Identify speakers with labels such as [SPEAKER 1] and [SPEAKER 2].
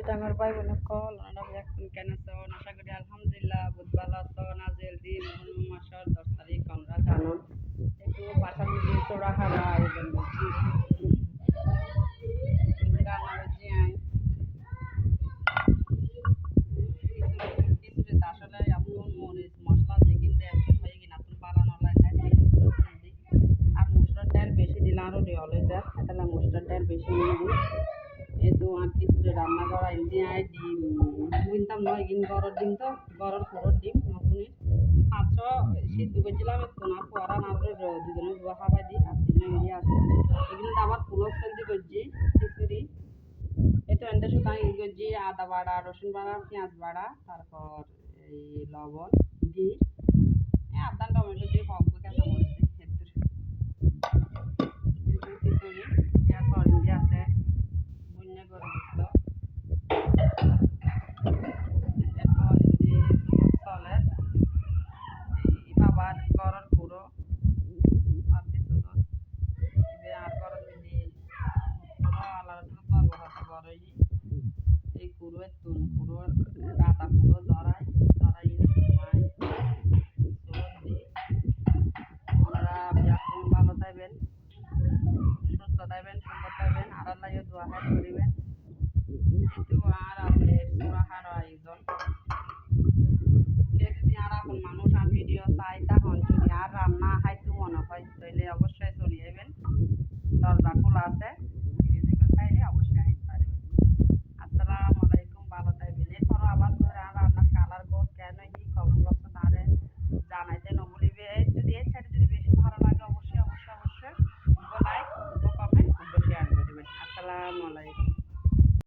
[SPEAKER 1] ডাঙর ভাই বোন কল ওনারা এখন কেন আছেন আশা করি আলহামদুলিল্লাহ বহুত ভালো আছেন আজের দিন মাসের 10 তারিখ আমরা জানুন একটু বাসার মধ্যে চোরা খাওয়া এবং রান্না করছি কিছুটা আসলে এখন মরিচ মশলা দেখি হয়ে কিনা তুমি বানানো লাগে আর মশলার ডাল বেশি দিলে আরও হলে যায় তাহলে মশলার ডাল বেশি নিয়ে দিই itu artis sudah ramah kalau intinya di wintam no ingin goror dim to goror kuror dim maupun atso si dua jelam itu na kuara nabre di dalam dua haba di artinya ini আছে এগুলো আবার পুরো সবজি করছি খিচুড়ি এটা and সুতরাং এই করছি আদা বাড়া রসুন বাড়া পেঁয়াজ বাড়া তারপর এই লবণ ঘি আদা টমেটো দিয়ে হক কেঁচা মরিচ খিচুড়ি এরপর ইন্দি আছে বন্যা করে দিচ্ছিল এরপর ইন্দি চলে এই বাবার গরর পুরো আর দিছিল আর গরর দিদি পুরো আলাদা তরবহাতে গরই এই পুরো তুন পুরো আদা পুরো ধরাই ধরাই ওনারা এখন ভালো থাকবেন সুস্থ থাকবেন সুন্দর থাকবেন আর আল্লাহ দোয়া করিবেন